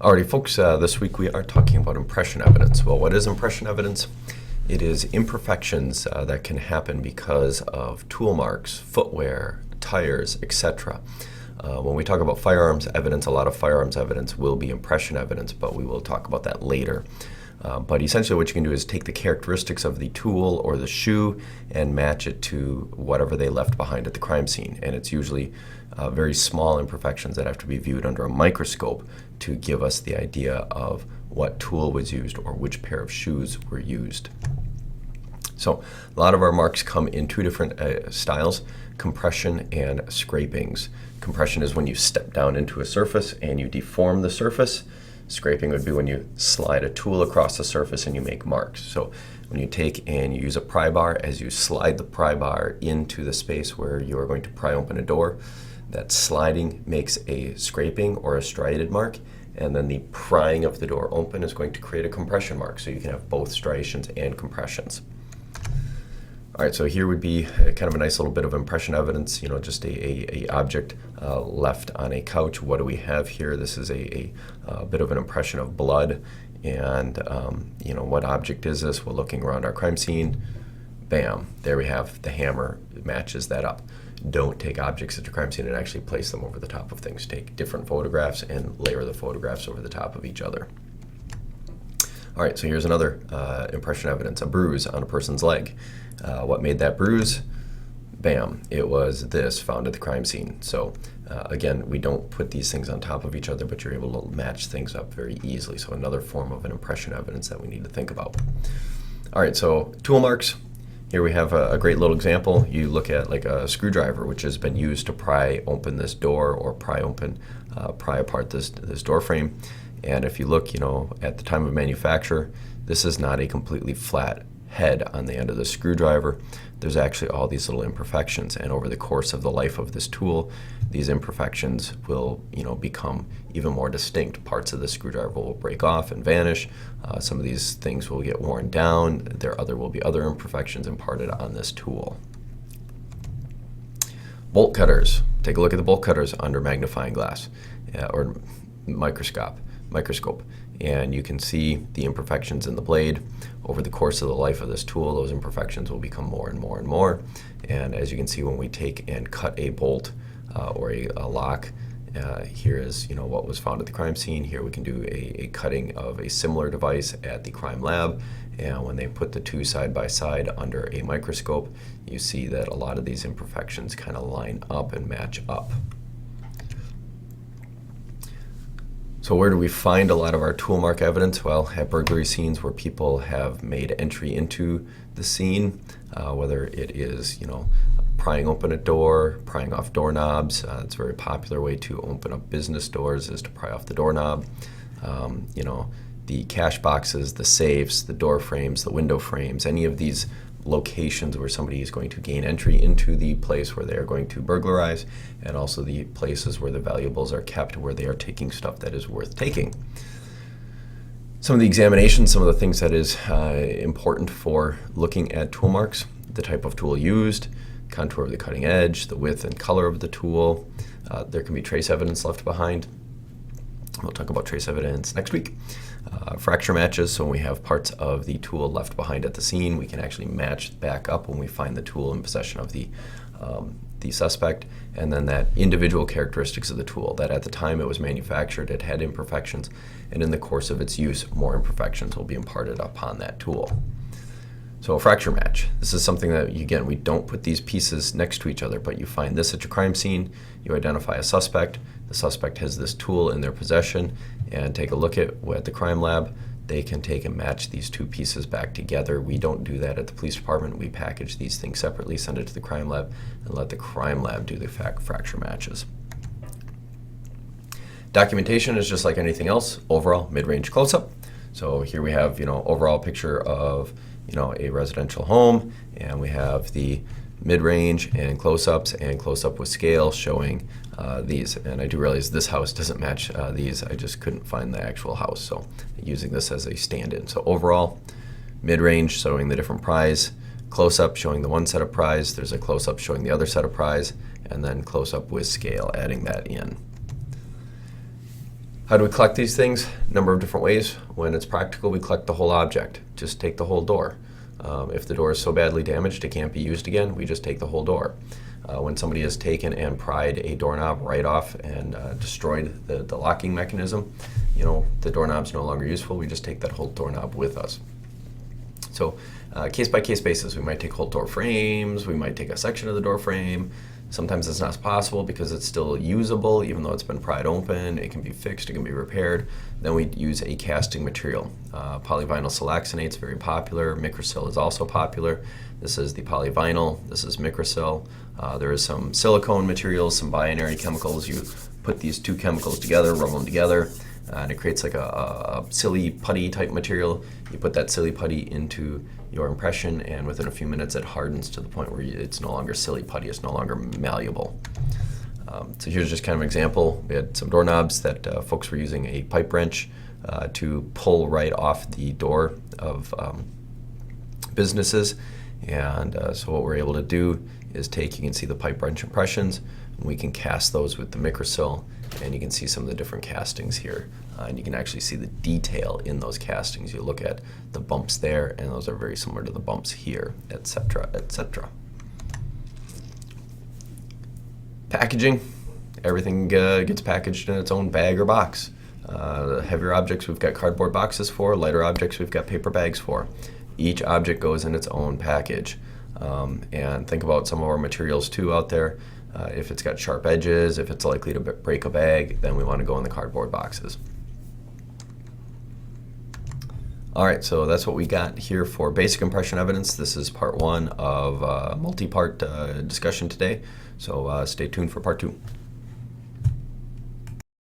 Alrighty, folks, this week we are talking about impression evidence. Well, what is impression evidence? It is imperfections that can happen because of tool marks, footwear, tires, etc. When we talk about firearms evidence, a lot of firearms evidence will be impression evidence, but we will talk about that later. But essentially what you can do is take the characteristics of the tool or the shoe and match it to whatever they left behind at the crime scene. And it's usually very small imperfections that have to be viewed under a microscope to give us the idea of what tool was used or which pair of shoes were used. So a lot of our marks come in two different styles, compression and scrapings. Compression is when you step down into a surface and you deform the surface. Scraping would be when you slide a tool across the surface and you make marks. So when you take and you use a pry bar, as you slide the pry bar into the space where you are going to pry open a door, that sliding makes a scraping or a striated mark, and then the prying of the door open is going to create a compression mark. So you can have both striations and compressions. All right, so here would be kind of a nice little bit of impression evidence, just a object left on a couch. What do we have here? This is a bit of an impression of blood. And, what object is this? We're looking around our crime scene. Bam, there we have the hammer. It matches that up. Don't take objects at your crime scene and actually place them over the top of things. Take different photographs and layer the photographs over the top of each other. All right, so here's another impression evidence, a bruise on a person's leg. What made that bruise? Bam, it was this found at the crime scene. So again, we don't put these things on top of each other, but you're able to match things up very easily. So another form of an impression evidence that we need to think about. All right, so tool marks. Here we have a great little example. You look at like a screwdriver, which has been used to pry open this door or pry apart this door frame. And if you look, at the time of manufacture, this is not a completely flat head on the end of the screwdriver. There's actually all these little imperfections, and over the course of the life of this tool, these imperfections will, become even more distinct. Parts of the screwdriver will break off and vanish. Some of these things will get worn down. There will be other imperfections imparted on this tool. Bolt cutters. Take a look at the bolt cutters under magnifying glass or microscope, and you can see the imperfections in the blade. Over the course of the life of this tool, those imperfections will become more and more and more. And as you can see, when we take and cut a bolt or a lock, here is what was found at the crime scene. Here we can do a cutting of a similar device at the crime lab, and when they put the two side by side under a microscope, you see that a lot of these imperfections kind of line up and match up. So where do we find a lot of our tool mark evidence? Well, at burglary scenes where people have made entry into the scene, whether it is, prying open a door, prying off doorknobs. It's a very popular way to open up business doors is to pry off the doorknob. The cash boxes, the safes, the door frames, the window frames, any of these locations where somebody is going to gain entry into the place where they are going to burglarize, and also the places where the valuables are kept, where they are taking stuff that is worth taking. Some of the examinations, some of the things that is important for looking at tool marks: the type of tool used, contour of the cutting edge, the width and color of the tool. There can be trace evidence left behind. We'll talk about trace evidence next week. Fracture matches, so when we have parts of the tool left behind at the scene, we can actually match back up when we find the tool in possession of the suspect. And then that individual characteristics of the tool, that at the time it was manufactured, it had imperfections, and in the course of its use, more imperfections will be imparted upon that tool. So a fracture match. This is something that, again, we don't put these pieces next to each other, but you find this at your crime scene, you identify a suspect, the suspect has this tool in their possession, and take a look at the crime lab. They can take and match these two pieces back together. We don't do that at the police department. We package these things separately, send it to the crime lab, and let the crime lab do the fracture matches. Documentation is just like anything else, overall, mid-range, close-up. So here we have, overall picture of a residential home, and we have the mid-range and close-ups and close-up with scale showing these. And I do realize this house doesn't match these. I just couldn't find the actual house, so using this as a stand-in. So overall, mid-range showing the different prize, close-up showing the one set of prize, there's a close-up showing the other set of prize, and then close-up with scale, adding that in. How do we collect these things? A number of different ways. When it's practical, we collect the whole object. Just take the whole door. If the door is so badly damaged it can't be used again, we just take the whole door. When somebody has taken and pried a doorknob right off and destroyed the locking mechanism, the doorknob's no longer useful, we just take that whole doorknob with us. So case-by-case basis, we might take whole door frames, we might take a section of the door frame. Sometimes it's not possible because it's still usable, even though it's been pried open. It can be fixed, it can be repaired. Then we use a casting material. Polyvinyl siloxanate is very popular. Microsil is also popular. This is the polyvinyl, this is Microsil. There is some silicone materials, some binary chemicals. You put these two chemicals together, rub them together, and it creates like a silly putty type material. You put that silly putty into your impression, and within a few minutes it hardens to the point where it's no longer silly putty, it's no longer malleable. So here's just kind of an example. We had some doorknobs that folks were using a pipe wrench to pull right off the door of businesses. And so what we're able to do is you can see the pipe wrench impressions, and we can cast those with the Microsil, and you can see some of the different castings here. And you can actually see the detail in those castings. You look at the bumps there, and those are very similar to the bumps here, etc., etc. Packaging. Everything gets packaged in its own bag or box. The heavier objects we've got cardboard boxes for, lighter objects we've got paper bags for. Each object goes in its own package. And think about some of our materials too out there. If it's got sharp edges, if it's likely to break a bag, then we want to go in the cardboard boxes. All right, so that's what we got here for basic impression evidence. This is part one of a multi-part discussion today, so stay tuned for part two.